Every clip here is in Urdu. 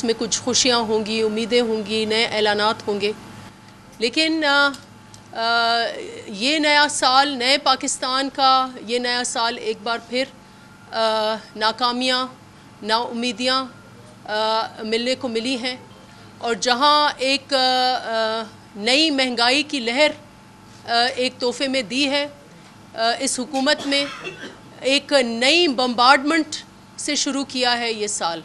اس میں کچھ خوشیاں ہوں گی، امیدیں ہوں گی، نئے اعلانات ہوں گے، لیکن یہ نیا سال، نئے پاکستان کا یہ نیا سال ایک بار پھر ناکامیاں، نا امیدیاں ملنے کو ملی ہیں، اور جہاں ایک نئی مہنگائی کی لہر ایک تحفے میں دی ہے اس حکومت میں، ایک نئی بمبارڈمنٹ سے شروع کیا ہے یہ سال،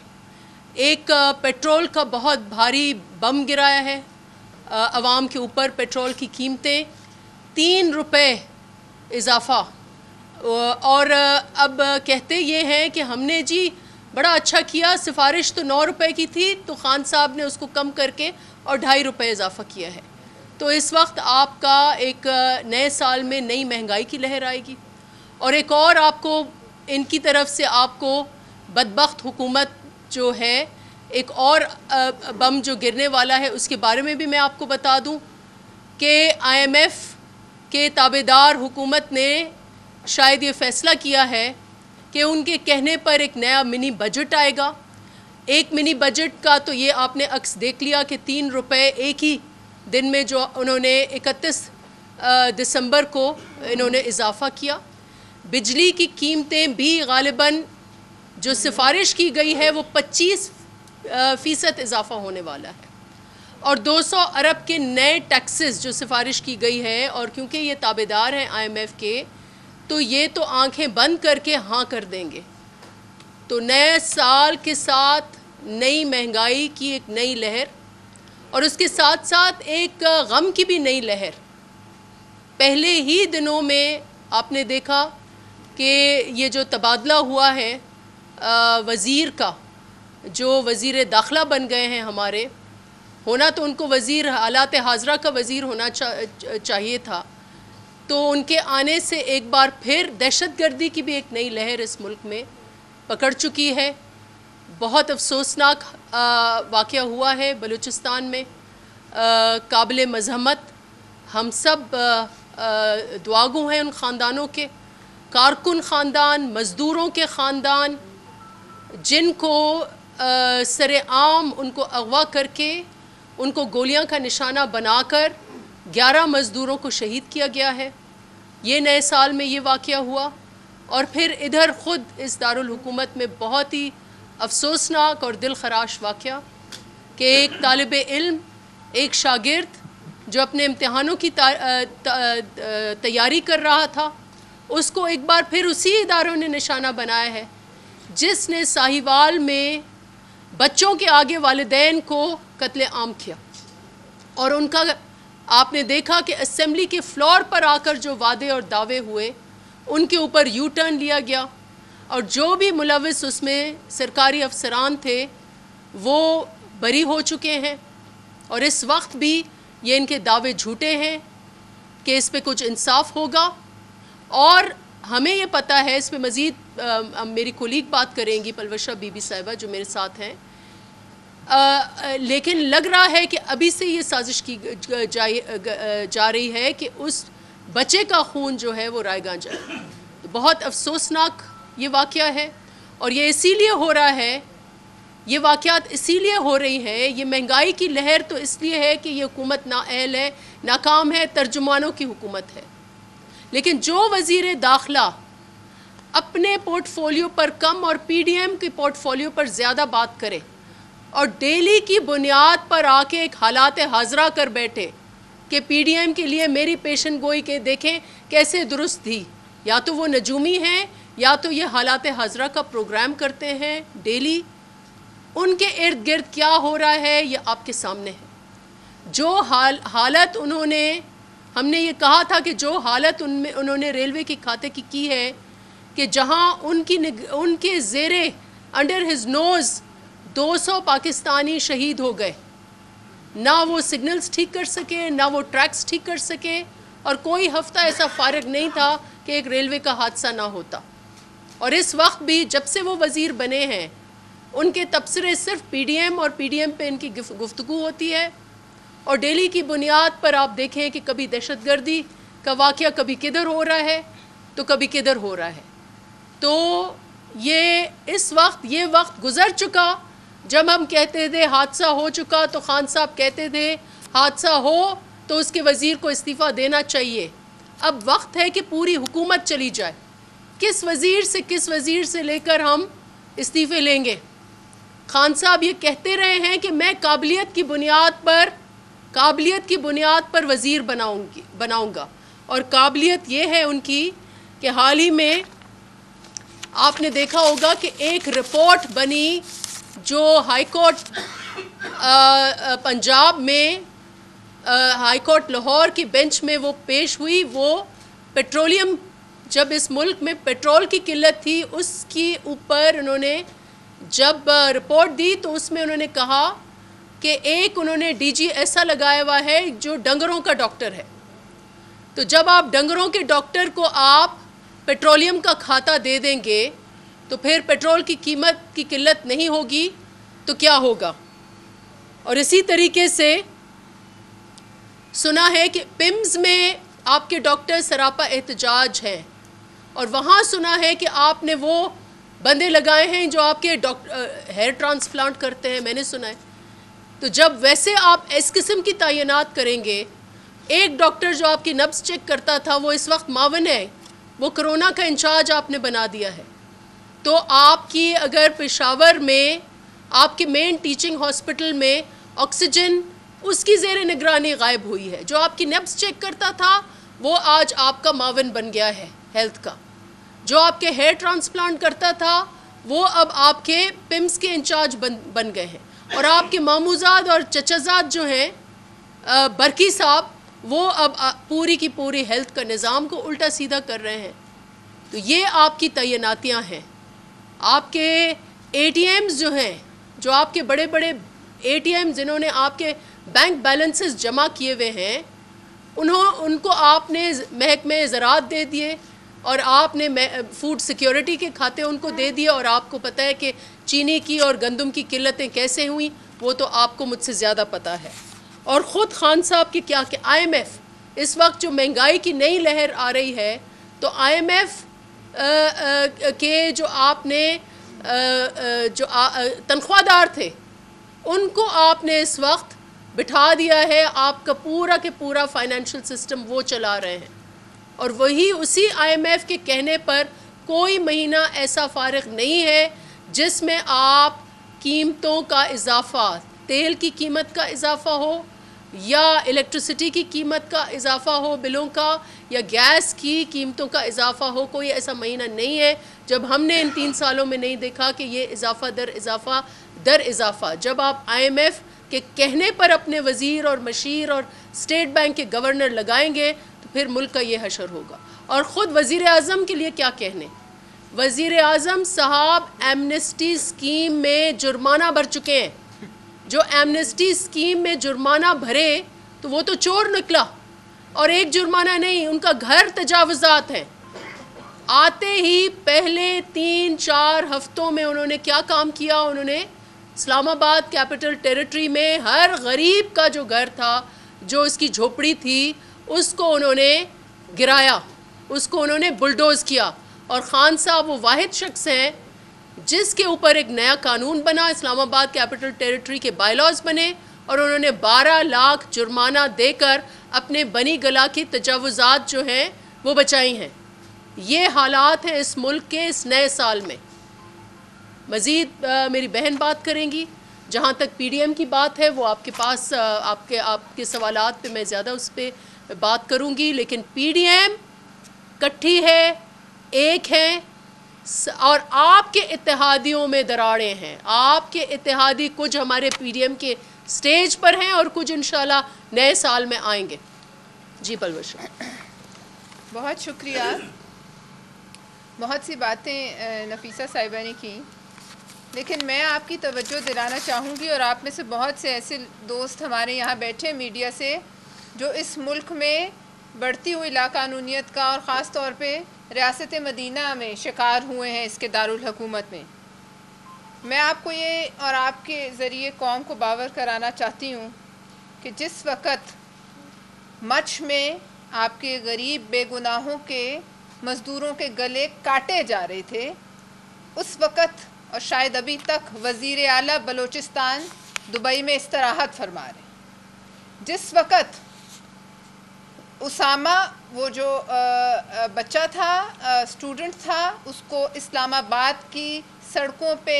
ایک پیٹرول کا بہت بھاری بم گرایا ہے عوام کے اوپر، پیٹرول کی قیمتیں 3 روپے اضافہ، اور اب کہتے یہ ہیں کہ ہم نے جی بڑا اچھا کیا، سفارش تو 9 روپے کی تھی تو خان صاحب نے اس کو کم کر کے اور 2.5 روپے اضافہ کیا ہے۔ تو اس وقت آپ کا ایک نئے سال میں نئی مہنگائی کی لہر آئے گی، اور ایک اور آپ کو ان کی طرف سے آپ کو بدبخت حکومت جو ہے، ایک اور بم جو گرنے والا ہے، اس کے بارے میں بھی میں آپ کو بتا دوں کہ IMF کے تابعدار حکومت نے شاید یہ فیصلہ کیا ہے کہ ان کے کہنے پر ایک نیا منی بجٹ آئے گا۔ ایک منی بجٹ کا تو یہ آپ نے عکس دیکھ لیا کہ 3 روپے ایک ہی دن میں جو انہوں نے 31 دسمبر کو انہوں نے اضافہ کیا۔ بجلی کی قیمتیں بھی غالباً جو سفارش کی گئی ہے وہ 25% اضافہ ہونے والا ہے، اور 200 ارب کے نئے ٹیکسز جو سفارش کی گئی ہے، اور کیونکہ یہ تابعدار ہیں IMF کے تو یہ تو آنکھیں بند کر کے ہاں کر دیں گے۔ تو نئے سال کے ساتھ نئی مہنگائی کی ایک نئی لہر، اور اس کے ساتھ ساتھ ایک غم کی بھی نئی لہر۔ پہلے ہی دنوں میں آپ نے دیکھا کہ یہ جو تبادلہ ہوا ہے وزیر کا، جو وزیر داخلہ بن گئے ہیں ہمارے، ہونا تو ان کو وزیر حالات حاضرہ کا وزیر ہونا چاہیے تھا، تو ان کے آنے سے ایک بار پھر دہشت گردی کی بھی ایک نئی لہر اس ملک میں پکڑ چکی ہے۔ بہت افسوسناک واقعہ ہوا ہے بلوچستان میں، قابل مذمت۔ ہم سب دعاگو ہیں ان خاندانوں کے، کارکن خاندان، مزدوروں کے خاندان، جن کو سر عام ان کو اغوا کر کے ان کو گولیاں کا نشانہ بنا کر 11 مزدوروں کو شہید کیا گیا ہے۔ یہ نئے سال میں یہ واقعہ ہوا، اور پھر ادھر خود اس دارالحکومت میں بہت ہی افسوسناک اور دل خراش واقعہ کہ ایک طالب علم، ایک شاگرد جو اپنے امتحانوں کی تیاری کر رہا تھا، اس کو ایک بار پھر اسی اداروں نے نشانہ بنایا ہے جس نے ساہیوال میں بچوں کے آگے والدین کو قتل عام کیا، اور ان کا آپ نے دیکھا کہ اسمبلی کے فلور پر آ کر جو وعدے اور دعوے ہوئے ان کے اوپر یو ٹرن لیا گیا، اور جو بھی ملوث اس میں سرکاری افسران تھے وہ بری ہو چکے ہیں، اور اس وقت بھی یہ ان کے دعوے جھوٹے ہیں کہ اس پہ کچھ انصاف ہوگا۔ اور ہمیں یہ پتہ ہے، اس پہ مزید میری کولیگ بات کریں گی، پلوشہ بی بی صاحبہ جو میرے ساتھ ہیں، لیکن لگ رہا ہے کہ ابھی سے یہ سازش کی جا رہی ہے کہ اس بچے کا خون جو ہے وہ رائے گاں جائے۔ بہت افسوسناک یہ واقعہ ہے، اور یہ اسی لیے ہو رہا ہے، یہ واقعات اسی لیے ہو رہی ہیں، یہ مہنگائی کی لہر تو اس لیے ہے کہ یہ حکومت نااہل ہے، ناکام ہے، ترجمانوں کی حکومت ہے۔ لیکن جو وزیر داخلہ اپنے پورٹ فولیو پر کم اور پی ڈی ایم کے پورٹ فولیو پر زیادہ بات کرے، اور ڈیلی کی بنیاد پر آ کے ایک حالات حاضرہ کر بیٹھے کہ پی ڈی ایم کے لیے میری پیشن گوئی کے دیکھیں کیسے درست تھی، یا تو وہ نجومی ہیں یا تو یہ حالات حاضرہ کا پروگرام کرتے ہیں ڈیلی۔ ان کے ارد گرد کیا ہو رہا ہے یہ آپ کے سامنے ہے۔ جو حالت انہوں نے، ہم نے یہ کہا تھا کہ جو حالت انہوں نے ریلوے کے کھاتے کی ہے کہ جہاں ان کے زیرے انڈر ہز نوز 200 پاکستانی شہید ہو گئے، نہ وہ سگنلز ٹھیک کر سکے، نہ وہ ٹریکس ٹھیک کر سکے، اور کوئی ہفتہ ایسا فارغ نہیں تھا کہ ایک ریلوے کا حادثہ نہ ہوتا۔ اور اس وقت بھی جب سے وہ وزیر بنے ہیں ان کے تبصرے صرف پی ڈی ایم اور پی ڈی ایم پہ ان کی گفتگو ہوتی ہے، اور ڈیلی کی بنیاد پر آپ دیکھیں کہ کبھی دہشت گردی کا واقعہ کبھی کدھر ہو رہا ہے تو کبھی کدھر ہو رہا ہے۔ تو یہ اس وقت یہ وقت گزر چکا جب ہم کہتے تھے حادثہ ہو چکا تو خان صاحب کہتے تھے حادثہ ہو تو اس کے وزیر کو استعفیٰ دینا چاہیے. اب وقت ہے کہ پوری حکومت چلی جائے. کس وزیر سے لے کر ہم استعفے لیں گے؟ خان صاحب یہ کہتے رہے ہیں کہ میں قابلیت کی بنیاد پر وزیر بناؤں گا. اور قابلیت یہ ہے ان کی کہ حال ہی میں آپ نے دیکھا ہوگا کہ ایک رپورٹ بنی جو ہائی کورٹ پنجاب میں ہائی کورٹ لاہور کی بینچ میں وہ پیش ہوئی. وہ پیٹرولیم، جب اس ملک میں پیٹرول کی قلت تھی اس کی اوپر انہوں نے جب رپورٹ دی تو اس میں انہوں نے کہا کہ ایک انہوں نے ڈی جی ایسا لگایا ہوا ہے جو ڈنگروں کا ڈاکٹر ہے. تو جب آپ ڈنگروں کے ڈاکٹر کو آپ پیٹرولیم کا کھاتا دے دیں گے تو پھر پیٹرول کی قیمت کی قلت نہیں ہوگی تو کیا ہوگا؟ اور اسی طریقے سے سنا ہے کہ پمز میں آپ کے ڈاکٹر سراپا احتجاج ہیں، اور وہاں سنا ہے کہ آپ نے وہ بندے لگائے ہیں جو آپ کے ہیئر ٹرانسپلانٹ کرتے ہیں، میں نے سنا ہے. تو جب ویسے آپ اس قسم کی تعینات کریں گے، ایک ڈاکٹر جو آپ کی نبض چیک کرتا تھا وہ اس وقت معاون ہے، وہ کرونا کا انچارج آپ نے بنا دیا ہے. تو آپ کی اگر پشاور میں آپ کے مین ٹیچنگ ہاسپٹل میں آکسیجن اس کی زیر نگرانی غائب ہوئی ہے، جو آپ کی نبض چیک کرتا تھا وہ آج آپ کا معاون بن گیا ہے ہیلتھ کا، جو آپ کے ہیئر ٹرانسپلانٹ کرتا تھا وہ اب آپ کے پمز کے انچارج بن گئے ہیں، اور آپ کے ماموزاد اور چچازاد جو ہیں برکی صاحب وہ اب پوری کی پوری ہیلتھ کا نظام کو الٹا سیدھا کر رہے ہیں. تو یہ آپ کی تعیناتیاں ہیں. آپ کے اے ٹی ایمز جو ہیں، جو آپ کے بڑے بڑے اے ٹی ایم جنہوں نے آپ کے بینک بیلنسز جمع کیے ہوئے ہیں، ان کو آپ نے محکمہ زراعت دے دیے، اور آپ نے فوڈ سیکیورٹی کے کھاتے ان کو دے دیے. اور آپ کو پتہ ہے کہ چینی کی اور گندم کی قلتیں کیسے ہوئیں، وہ تو آپ کو مجھ سے زیادہ پتہ ہے. اور خود خان صاحب کی کیا کہ آئی ایم ایف اس وقت جو مہنگائی کی نئی لہر آ رہی ہے، تو آئی ایم ایف کے جو آپ نے جو تنخواہ دار تھے ان کو آپ نے اس وقت بٹھا دیا ہے. آپ کا پورا کے پورا فائنینشیل سسٹم وہ چلا رہے ہیں، اور وہی اسی آئی ایم ایف کے کہنے پر کوئی مہینہ ایسا فارغ نہیں ہے جس میں آپ قیمتوں کا اضافہ، تیل کی قیمت کا اضافہ ہو یا الیکٹرسٹی کی قیمت کا اضافہ ہو بلوں کا، یا گیس کی قیمتوں کا اضافہ ہو. کوئی ایسا مہینہ نہیں ہے جب ہم نے ان 3 سالوں میں نہیں دیکھا کہ یہ اضافہ در اضافہ. جب آپ آئی ایم ایف کے کہنے پر اپنے وزیر اور مشیر اور اسٹیٹ بینک کے گورنر لگائیں گے تو پھر ملک کا یہ حشر ہوگا. اور خود وزیر اعظم کے لیے کیا کہنے؟ وزیر اعظم صاحب ایمنسٹی اسکیم میں جرمانہ بھر چکے ہیں. جو ایمنسٹی اسکیم میں جرمانہ بھرے تو وہ تو چور نکلا، اور ایک جرمانہ نہیں، ان کا گھر تجاوزات ہیں. آتے ہی پہلے 3-4 ہفتوں میں انہوں نے کیا کام کیا؟ انہوں نے اسلام آباد کیپٹل ٹیریٹری میں ہر غریب کا جو گھر تھا، جو اس کی جھوپڑی تھی، اس کو انہوں نے گرایا، اس کو انہوں نے بلڈوز کیا. اور خان صاحب وہ واحد شخص ہیں جس کے اوپر ایک نیا قانون بنا، اسلام آباد کیپٹل ٹیریٹری کے بائی لاز بنے، اور انہوں نے 12 لاکھ جرمانہ دے کر اپنے بنی گلا کی تجاوزات جو ہیں وہ بچائی ہیں. یہ حالات ہیں اس ملک کے اس نئے سال میں. مزید میری بہن بات کریں گی. جہاں تک پی ڈی ایم کی بات ہے وہ آپ کے پاس آپ کے سوالات پہ میں زیادہ اس پہ بات کروں گی، لیکن پی ڈی ایم کٹھی ہے، ایک ہے، اور آپ کے اتحادیوں میں دراڑیں ہیں. آپ کے اتحادی کچھ ہمارے پی ڈی ایم کے سٹیج پر ہیں اور کچھ انشاءاللہ نئے سال میں آئیں گے. جی پلوش. بہت شکریہ. بہت سی باتیں نفیسہ صاحبہ نے کی، لیکن میں آپ کی توجہ دلانا چاہوں گی، اور آپ میں سے بہت سے ایسے دوست ہمارے یہاں بیٹھے میڈیا سے جو اس ملک میں بڑھتی ہوئی لاقانونیت کا اور خاص طور پہ ریاست مدینہ میں شکار ہوئے ہیں اس کے دارالحکومت میں. میں آپ کو یہ اور آپ کے ذریعے قوم کو باور کرانا چاہتی ہوں کہ جس وقت مچھ میں آپ کے غریب بے گناہوں کے مزدوروں کے گلے کاٹے جا رہے تھے، اس وقت اور شاید ابھی تک وزیر اعلیٰ بلوچستان دبئی میں استراحت فرما رہے ہیں۔ جس وقت اسامہ وہ جو بچہ تھا، اسٹوڈنٹ تھا، اس کو اسلام آباد کی سڑکوں پہ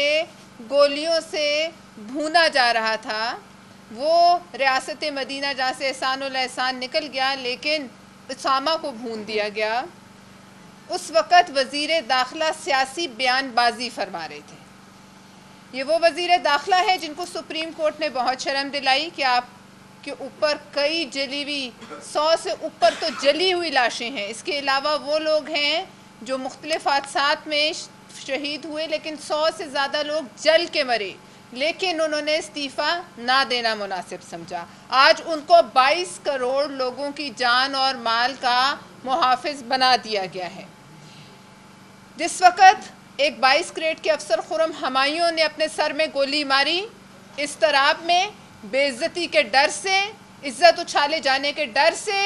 گولیوں سے بھونا جا رہا تھا، وہ ریاست مدینہ جہاں سے احسان الاحسان نکل گیا لیکن اسامہ کو بھون دیا گیا، اس وقت وزیر داخلہ سیاسی بیان بازی فرما رہے تھے۔ یہ وہ وزیر داخلہ ہے جن کو سپریم کورٹ نے بہت شرم دلائی کہ آپ کے اوپر کئی جلی ہوئی 100 سے اوپر تو جلی ہوئی لاشیں ہیں، اس کے علاوہ وہ لوگ ہیں جو مختلف حادثات میں شہید ہوئے لیکن 100 سے زیادہ لوگ جل کے مرے، لیکن انہوں نے استعفیٰ نہ دینا مناسب سمجھا۔ آج ان کو 22 کروڑ لوگوں کی جان اور مال کا محافظ بنا دیا گیا ہے۔ جس وقت ایک 22 گریڈ کے افسر خرم ہمایوں نے اپنے سر میں گولی ماری، اضطراب میں، بے عزتی کے ڈر سے، عزت اچھالے جانے کے ڈر سے،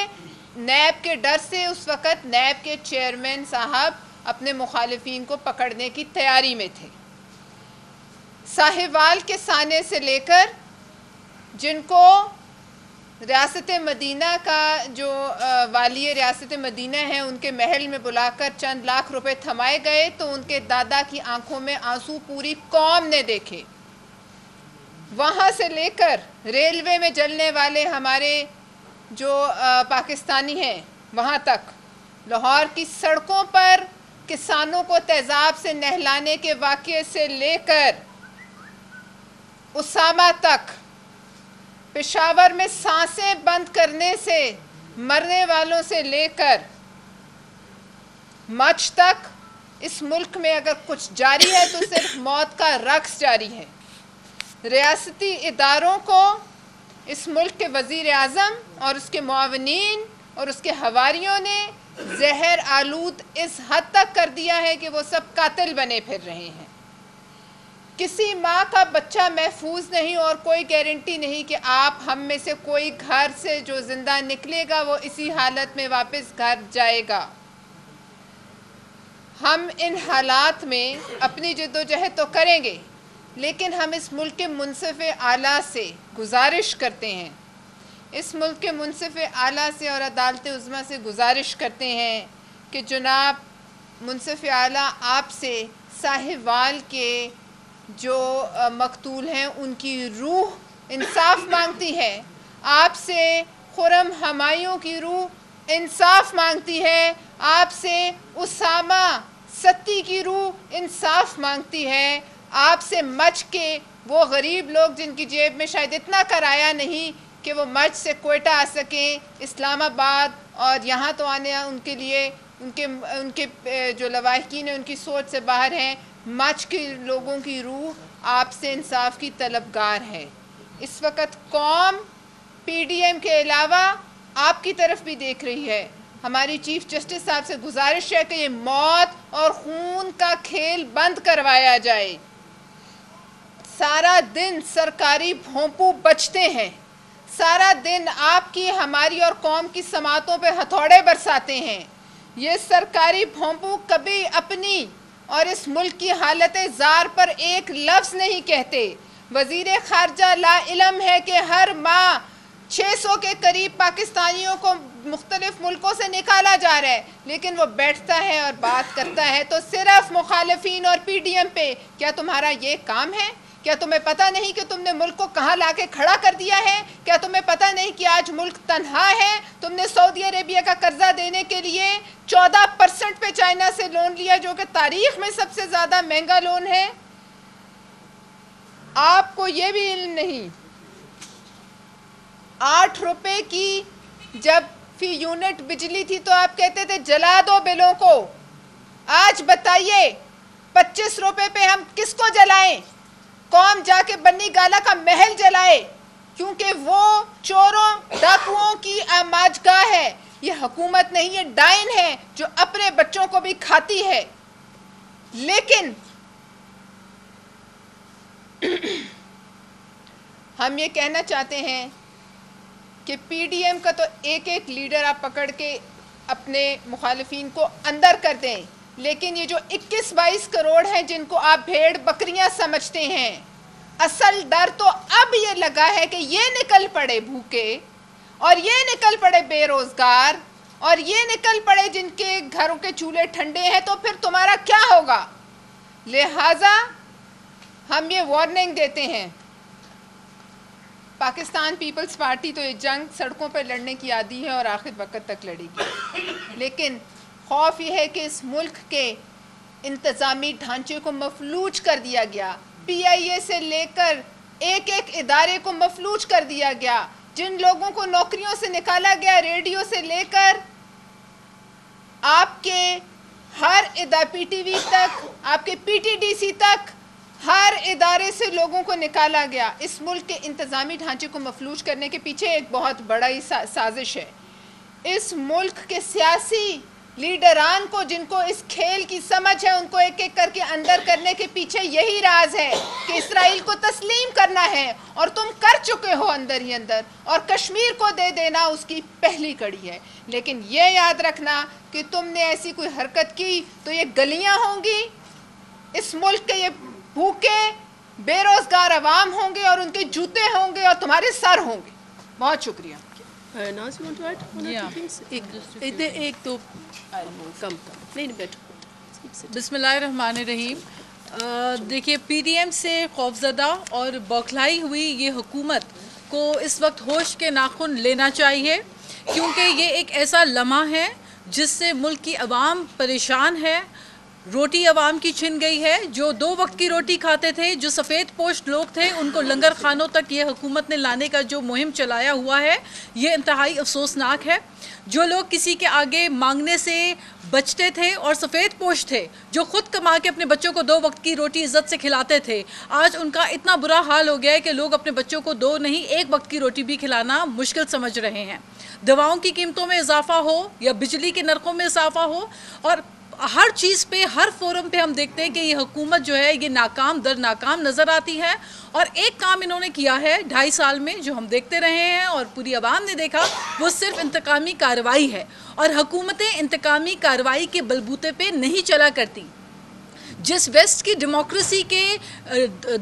نیب کے ڈر سے، اس وقت نیب کے چیئرمین صاحب اپنے مخالفین کو پکڑنے کی تیاری میں تھے۔ ساہیوال کے سانے سے لے کر جن کو ریاست مدینہ کا جو والی ریاست مدینہ ہے ان کے محل میں بلا کر چند لاکھ روپے تھمائے گئے تو ان کے دادا کی آنکھوں میں آنسو پوری قوم نے دیکھے۔ وہاں سے لے کر ریلوے میں جلنے والے ہمارے جو پاکستانی ہیں وہاں تک، لاہور کی سڑکوں پر کسانوں کو تیزاب سے نہلانے کے واقعے سے لے کر اسامہ تک، پشاور میں سانسیں بند کرنے سے مرنے والوں سے لے کر مچھ تک، اس ملک میں اگر کچھ جاری ہے تو صرف موت کا رقص جاری ہے۔ ریاستی اداروں کو اس ملک کے وزیر اعظم اور اس کے معاونین اور اس کے حواریوں نے زہر آلود اس حد تک کر دیا ہے کہ وہ سب قاتل بنے پھر رہے ہیں۔ کسی ماں کا بچہ محفوظ نہیں اور کوئی گارنٹی نہیں کہ آپ ہم میں سے کوئی گھر سے جو زندہ نکلے گا وہ اسی حالت میں واپس گھر جائے گا۔ ہم ان حالات میں اپنی جدوجہد تو کریں گے لیکن ہم اس ملک کے منصف اعلیٰ سے گزارش کرتے ہیں، اس ملک کے منصف اعلیٰ سے اور عدالت عظمیٰ سے گزارش کرتے ہیں کہ جناب منصف اعلیٰ آپ سے ساہیوال کے جو مقتول ہیں ان کی روح انصاف مانگتی ہے، آپ سے خرم ہمایوں کی روح انصاف مانگتی ہے، آپ سے اسامہ ستی کی روح انصاف مانگتی ہے، آپ سے مچھ کے وہ غریب لوگ جن کی جیب میں شاید اتنا کرایہ نہیں کہ وہ مچھ سے کوئٹہ آ سکیں، اسلام آباد اور یہاں تو آنے ان کے لیے ان کے جو لواحقین ہیں ان کی سوچ سے باہر ہیں، مچھ کے لوگوں کی روح آپ سے انصاف کی طلبگار ہے۔ اس وقت قوم پی ڈی ایم کے علاوہ آپ کی طرف بھی دیکھ رہی ہے۔ ہماری چیف جسٹس صاحب سے گزارش ہے کہ یہ موت اور خون کا کھیل بند کروایا جائے۔ سارا دن سرکاری بھونپو بچتے ہیں، سارا دن آپ کی ہماری اور قوم کی سماعتوں پہ ہتھوڑے برساتے ہیں۔ یہ سرکاری بھونپو کبھی اپنی اور اس ملک کی حالت زار پر ایک لفظ نہیں کہتے۔ وزیر خارجہ لا علم ہے کہ ہر ماہ 600 کے قریب پاکستانیوں کو مختلف ملکوں سے نکالا جا رہا ہے، لیکن وہ بیٹھتا ہے اور بات کرتا ہے تو صرف مخالفین اور پی ڈی ایم پہ۔ کیا تمہارا یہ کام ہے؟ کیا تمہیں پتہ نہیں کہ تم نے ملک کو کہاں لا کے کھڑا کر دیا ہے؟ کیا تمہیں پتہ نہیں کہ آج ملک تنہا ہے؟ تم نے سعودی عربیہ کا قرضہ دینے کے لیے 14% پہ چائنا سے لون لیا جو کہ تاریخ میں سب سے زیادہ مہنگا لون ہے۔ آپ کو یہ بھی علم نہیں، 8 روپے کی جب فی یونٹ بجلی تھی تو آپ کہتے تھے جلا دو بلوں کو۔ آج بتائیے 25 روپے پہ ہم کس کو جلائیں؟ قوم جا کے بنی گالا کا محل جلائے کیونکہ وہ چوروں ڈاکوؤں کی آماجگاہ ہے۔ یہ حکومت نہیں، یہ ڈائن ہے جو اپنے بچوں کو بھی کھاتی ہے۔ لیکن ہم یہ کہنا چاہتے ہیں کہ پی ڈی ایم کا تو ایک ایک لیڈر آپ پکڑ کے اپنے مخالفین کو اندر کر دیں، لیکن یہ جو 21-22 کروڑ ہیں جن کو آپ بھیڑ بکریاں سمجھتے ہیں، اصل ڈر تو اب یہ لگا ہے کہ یہ نکل پڑے بھوکے اور یہ نکل پڑے بے روزگار اور یہ نکل پڑے جن کے گھروں کے چولہے ٹھنڈے ہیں، تو پھر تمہارا کیا ہوگا؟ لہٰذا ہم یہ وارننگ دیتے ہیں. پاکستان پیپلز پارٹی تو یہ جنگ سڑکوں پر لڑنے کی عادی ہے اور آخر وقت تک لڑے گی، لیکن خوف یہ ہے کہ اس ملک کے انتظامی ڈھانچے کو مفلوج کر دیا گیا، پی آئی اے سے لے کر ایک ایک ادارے کو مفلوج کر دیا گیا، جن لوگوں کو نوکریوں سے نکالا گیا، ریڈیو سے لے کر آپ کے ہر پی ٹی وی تک، آپ کے پی ٹی ڈی سی تک، ہر ادارے سے لوگوں کو نکالا گیا. اس ملک کے انتظامی ڈھانچے کو مفلوج کرنے کے پیچھے ایک بہت بڑا ہی سازش ہے. اس ملک کے سیاسی لیڈران کو، جن کو اس کھیل کی سمجھ ہے، ان کو ایک ایک کر کے اندر کرنے کے پیچھے یہی راز ہے کہ اسرائیل کو تسلیم کرنا ہے، اور تم کر چکے ہو اندر ہی اندر، اور کشمیر کو دے دینا اس کی پہلی کڑی ہے. لیکن یہ یاد رکھنا کہ تم نے ایسی کوئی حرکت کی تو یہ گلیاں ہوں گی، اس ملک کے یہ بھوکے بے روزگار عوام ہوں گے اور ان کے جوتے ہوں گے اور تمہارے سر ہوں گے. بہت شکریہ. ناز you want to add one or two things? ایک تو کم نہیں بیٹھو. بسم اللہ الرحمن الرحیم. دیکھیے، پی ڈی ایم سے خوفزدہ اور بوکھلائی ہوئی یہ حکومت کو اس وقت ہوش کے ناخن لینا چاہیے، کیونکہ یہ ایک ایسا لمحہ ہے جس سے ملک کی عوام پریشان ہے. روٹی عوام کی چھن گئی ہے. جو 2 وقت کی روٹی کھاتے تھے، جو سفید پوش لوگ تھے، ان کو لنگر خانوں تک یہ حکومت نے لانے کا جو مہم چلایا ہوا ہے، یہ انتہائی افسوسناک ہے. جو لوگ کسی کے آگے مانگنے سے بچتے تھے اور سفید پوش تھے، جو خود کما کے اپنے بچوں کو 2 وقت کی روٹی عزت سے کھلاتے تھے، آج ان کا اتنا برا حال ہو گیا ہے کہ لوگ اپنے بچوں کو 2 نہیں 1 وقت کی روٹی بھی کھلانا مشکل سمجھ رہے ہیں. دواؤں کی قیمتوں میں اضافہ ہو یا بجلی کے نرخوں میں اضافہ ہو، اور ہر چیز پہ، ہر فورم پہ ہم دیکھتے ہیں کہ یہ حکومت جو ہے یہ ناکام در ناکام نظر آتی ہے. اور ایک کام انہوں نے کیا ہے 2.5 سال میں، جو ہم دیکھتے رہے ہیں اور پوری عوام نے دیکھا، وہ صرف انتقامی کارروائی ہے. اور حکومتیں انتقامی کارروائی کے بلبوتے پہ نہیں چلا کرتی. جس ویسٹ کی ڈیموکریسی کے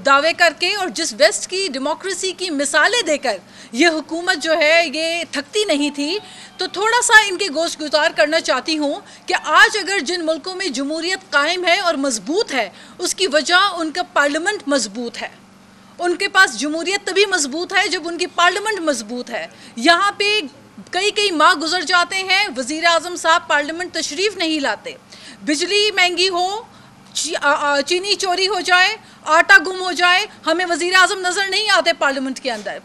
دعوے کر کے اور جس ویسٹ کی ڈیموکریسی کی مثالیں دے کر یہ حکومت جو ہے یہ تھکتی نہیں تھی، تو تھوڑا سا ان کے گوش گزار کرنا چاہتی ہوں کہ آج اگر جن ملکوں میں جمہوریت قائم ہے اور مضبوط ہے، اس کی وجہ ان کا پارلیمنٹ مضبوط ہے. ان کے پاس جمہوریت تبھی مضبوط ہے جب ان کی پارلیمنٹ مضبوط ہے. یہاں پہ کئی ماہ گزر جاتے ہیں، وزیر اعظم صاحب پارلیمنٹ تشریف نہیں لاتے. بجلی مہنگی ہو، چینی چوری ہو جائے، آٹا گم ہو جائے، ہمیں وزیر اعظم نظر نہیں آتے پارلیمنٹ کے اندر.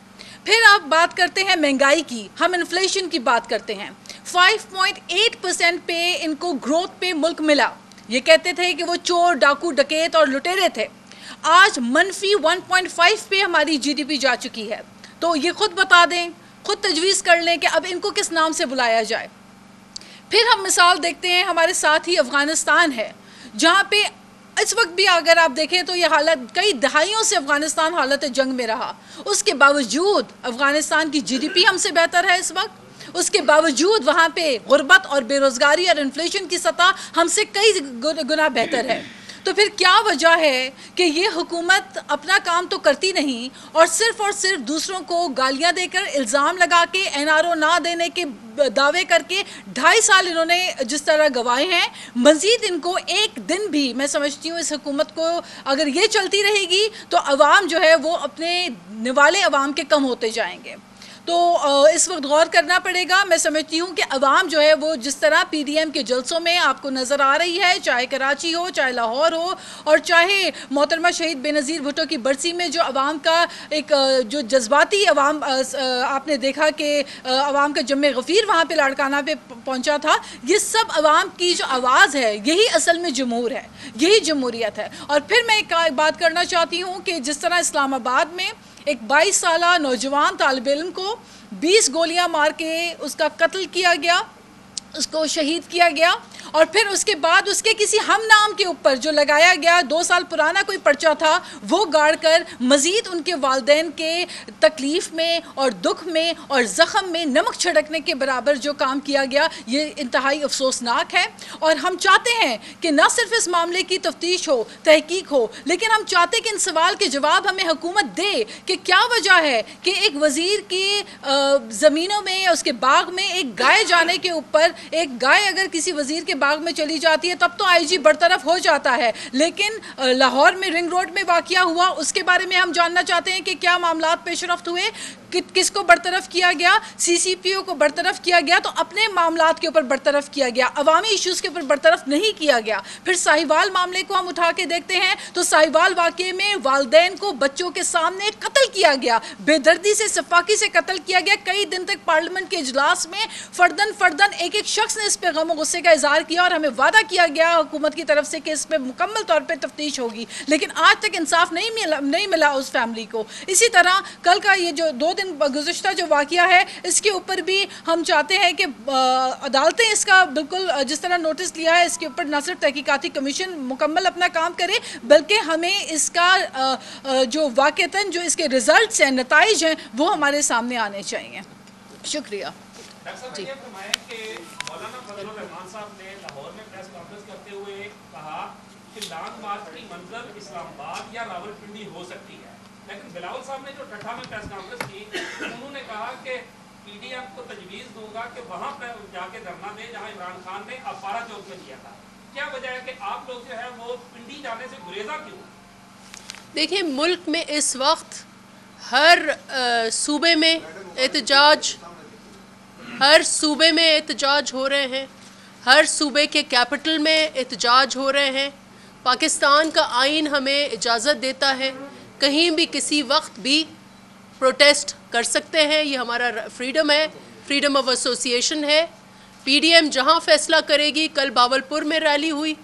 پھر آپ بات کرتے ہیں مہنگائی کی، ہم انفلیشن کی بات کرتے ہیں. 5.8% پہ ان کو گروتھ پہ ملک ملا. یہ کہتے تھے کہ وہ چور، ڈاکو، ڈکیت اور لٹیرے تھے. آج -1.5 پہ ہماری جی ڈی پی جا چکی ہے. تو یہ خود بتا دیں، خود تجویز کر لیں کہ اب ان کو کس نام سے بلایا جائے. پھر ہم مثال دیکھتے ہیں، ہمارے ساتھ ہی افغانستان ہے، جہاں پہ اس وقت بھی اگر آپ دیکھیں تو یہ حالت کئی دہائیوں سے افغانستان حالت جنگ میں رہا. اس کے باوجود افغانستان کی جی ڈی پی ہم سے بہتر ہے اس وقت. اس کے باوجود وہاں پہ غربت اور بے روزگاری اور انفلیشن کی سطح ہم سے کئی گنا بہتر ہے. تو پھر کیا وجہ ہے کہ یہ حکومت اپنا کام تو کرتی نہیں اور صرف دوسروں کو گالیاں دے کر، الزام لگا کے، این آر او نہ دینے کے دعوے کر کے 2.5 سال انہوں نے جس طرح گوائے ہیں، مزید ان کو ایک دن بھی، میں سمجھتی ہوں اس حکومت کو اگر یہ چلتی رہے گی تو عوام جو ہے وہ اپنے نوالے عوام کے کم ہوتے جائیں گے. تو اس وقت غور کرنا پڑے گا. میں سمجھتی ہوں کہ عوام جو ہے وہ جس طرح پی ڈی ایم کے جلسوں میں آپ کو نظر آ رہی ہے، چاہے کراچی ہو، چاہے لاہور ہو، اور چاہے محترمہ شہید بے نظیر بھٹو کی برسی میں جو عوام کا ایک جو جذباتی عوام آپ نے دیکھا کہ عوام کا جمع غفیر وہاں پہ لاڑکانہ پہ پہنچا تھا. یہ سب عوام کی جو آواز ہے، یہی اصل میں جمہور ہے، یہی جمہوریت ہے. اور پھر میں ایک بات کرنا چاہتی ہوں کہ جس طرح اسلام آباد میں ایک 22 سالہ نوجوان طالب علم کو 20 گولیاں مار کے اس کا قتل کیا گیا، اس کو شہید کیا گیا، اور پھر اس کے بعد اس کے کسی ہم نام کے اوپر جو لگایا گیا 2 سال پرانا کوئی پرچہ تھا وہ گاڑ کر مزید ان کے والدین کے تکلیف میں اور دکھ میں اور زخم میں نمک چھڑکنے کے برابر جو کام کیا گیا، یہ انتہائی افسوسناک ہے. اور ہم چاہتے ہیں کہ نہ صرف اس معاملے کی تفتیش ہو، تحقیق ہو، لیکن ہم چاہتے ہیں کہ ان سوال کے جواب ہمیں حکومت دے کہ کیا وجہ ہے کہ ایک وزیر کی زمینوں میں یا اس کے باغ میں ایک گائے جانے کے اوپر، ایک گائے اگر کسی وزیر کے باغ میں چلی جاتی ہے تب تو آئی جی برطرف ہو جاتا ہے، لیکن لاہور میں رنگ روڈ میں واقعہ ہوا اس کے بارے میں ہم جاننا چاہتے ہیں کہ کیا معاملات پیش رفت ہوئے، کس کو برطرف کیا گیا، سی سی پی او کو برطرف کیا گیا تو اپنے معاملات کے اوپر برطرف کیا گیا، عوامی ایشوز کے اوپر برطرف نہیں کیا گیا. پھر ساہیوال معاملے کو ہم اٹھا کے دیکھتے ہیں تو ساہیوال واقعے میں والدین کو بچوں کے سامنے قتل کیا گیا، بے دردی سے سفاکی سے قتل کیا گیا. کئی دن تک پارلیمنٹ کے اجلاس میں فردن ایک شخص نے اس پہ غم و غصے کا اظہار کیا اور ہمیں وعدہ کیا گیا حکومت کی طرف سے کہ اس پہ مکمل طور پہ تفتیش ہوگی، لیکن آج تک انصاف نہیں ملا اس فیملی کو. اسی طرح کل کا یہ جو 2 دن گزشتہ جو واقعہ ہے اس کے اوپر بھی ہم چاہتے ہیں کہ عدالتیں اس کا بالکل جس طرح نوٹس لیا ہے اس کے اوپر نہ صرف تحقیقاتی کمیشن مکمل اپنا کام کرے بلکہ ہمیں اس کا جو واقعتاً جو اس کے ریزلٹس ہیں، نتائج ہیں، وہ ہمارے سامنے آنے چاہیے. شکریہ. ڈاکٹر صاحب یہ فرمائیں کہ مولانا فضل الرحمان صاحب نے لاہور میں پریس کانفرنس کرتے ہوئے کہا کہ لانگ مارچ کی منزل اسلام آباد یا راولپنڈی ہو سکتی ہے، لیکن بلاول صاحب نے جو ٹھٹھا میں پریس کانفرنس کی انہوں نے کہا کہ پی ڈی ایم کو تجویز دوں گا کہ وہاں پہ جا کے دھرنا دے جہاں عمران خان نے افارہ چوک میں دیا تھا. کیا وجہ ہے کہ آپ لوگ جو ہے وہ پنڈی جانے سے گریزاں کیوں؟ دیکھیں ملک میں اس وقت ہر صوبے میں احتجاج ہو رہے ہیں، ہر صوبے کے کیپٹل میں احتجاج ہو رہے ہیں. پاکستان کا آئین ہمیں اجازت دیتا ہے کہیں بھی کسی وقت بھی پروٹیسٹ کر سکتے ہیں، یہ ہمارا فریڈم ہے، فریڈم آف ایسوسیشن ہے. پی ڈی ایم جہاں فیصلہ کرے گی، کل باولپور میں ریلی ہوئی،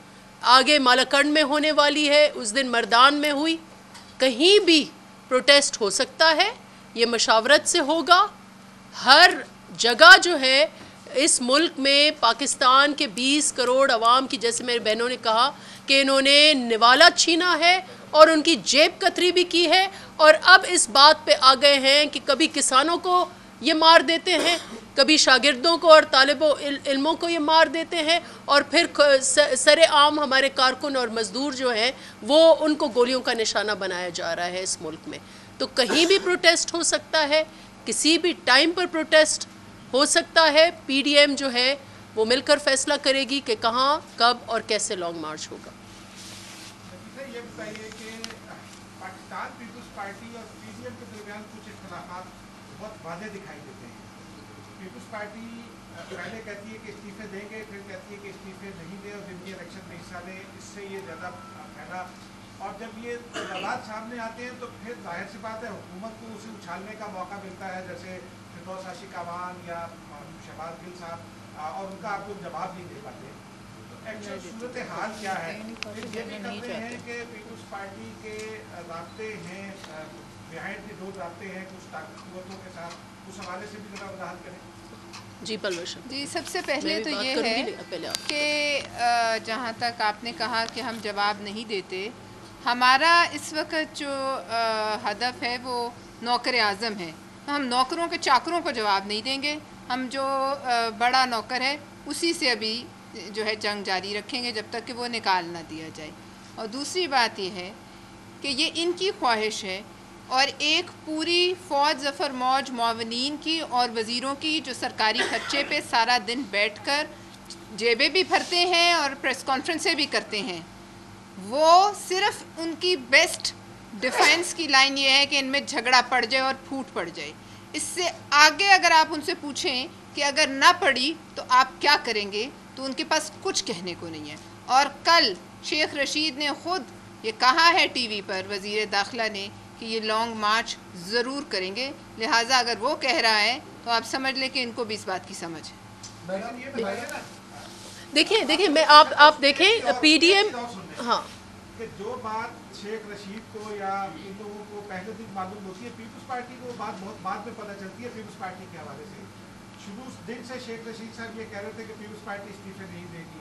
آگے مالاکنڈ میں ہونے والی ہے، اس دن مردان میں ہوئی، کہیں بھی پروٹیسٹ ہو سکتا ہے، یہ مشاورت سے ہوگا. ہر جگہ جو ہے اس ملک میں پاکستان کے 20 کروڑ عوام کی، جیسے میرے بہنوں نے کہا کہ انہوں نے نوالا چھینا ہے اور ان کی جیب کتری بھی کی ہے، اور اب اس بات پہ آ گئے ہیں کہ کبھی کسانوں کو یہ مار دیتے ہیں، کبھی شاگردوں کو اور طالب علموں کو یہ مار دیتے ہیں، اور پھر سر عام ہمارے کارکن اور مزدور جو ہیں وہ ان کو گولیوں کا نشانہ بنایا جا رہا ہے اس ملک میں. تو کہیں بھی پروٹیسٹ ہو سکتا ہے، کسی بھی ٹائم پر پروٹیسٹ ہو سکتا ہے. پی ڈی ایم جو ہے وہ مل کر فیصلہ کرے گی کہ کہاں، کب اور کیسے لانگ مارچ ہوگا. یہ بتائیے کہ پاکستان پیپلز پارٹی اور پی ڈی ایم کے درمیان کچھ اختلافات بہت واضح دکھائی دیتے ہیں. پیپلز پارٹی پہلے کہتی ہے کہ استعفے دیں گے، پھر کہتی ہے کہ استعفے نہیں دیں اور دن کے الیکشن میں حصہ لیں، اس سے یہ زیادہ پھیلا. اور جب یہ حالات سامنے آتے ہیں تو پھر ظاہر سی بات ہے حکومت کو اسے اچھالنے کا موقع ملتا ہے، جیسے فردوس عاشق اعوان یا شہباز گل صاحب، اور ان کا آپ کو جواب نہیں دے پاتے. ایکچوئل صورتحال کیا ہے؟ یہ بھی کرتے ہیں کہ پیپلز پارٹی کے رابطے ہیں، بہائنڈ دی ڈور رابطے ہیں کچھ قوتوں کے ساتھ، اس حوالے سے بھی ذرا وضاحت کریں. جی پلوشن. جی سب سے پہلے تو یہ ہے کہ جہاں تک آپ نے کہا کہ ہم جواب نہیں دیتے، ہمارا اس وقت جو ہدف ہے وہ نوکر اعظم ہے. ہم نوکروں کے چاکروں کو جواب نہیں دیں گے. ہم جو بڑا نوکر ہے اسی سے ابھی جو ہے جنگ جاری رکھیں گے جب تک کہ وہ نکال نہ دیا جائے. اور دوسری بات یہ ہے کہ یہ ان کی خواہش ہے، اور ایک پوری فوج ظفر موج معاونین کی اور وزیروں کی جو سرکاری خرچے پہ سارا دن بیٹھ کر جیبیں بھی بھرتے ہیں اور پریس کانفرنسیں بھی کرتے ہیں، وہ صرف ان کی بیسٹ ڈیفینس کی لائن یہ ہے کہ ان میں جھگڑا پڑ جائے اور پھوٹ پڑ جائے. اس سے آگے اگر آپ ان سے پوچھیں کہ اگر نہ پڑی تو آپ کیا کریں گے تو ان کے پاس کچھ کہنے کو نہیں ہے. اور کل شیخ رشید نے خود یہ کہا ہے ٹی وی پر، وزیر داخلہ نے، کہ یہ لانگ مارچ ضرور کریں گے. لہٰذا اگر وہ کہہ رہا ہے تو آپ سمجھ لیں کہ ان کو بھی اس بات کی سمجھ ہے. دیکھیں میں آپ دیکھیں پی ڈی ایم، ہاں، کہ جو بات شیخ رشید کو یا ان لوگوں کو پہلے دن معلوم ہوتی ہے، پیپلز پارٹی کو بات بہت بعد میں پتہ چلتی ہے. پیپلز پارٹی کے حوالے سے شروع دن سے شیخ رشید صاحب یہ کہہ رہے تھے کہ پیپلز پارٹی استعفے نہیں دے گی.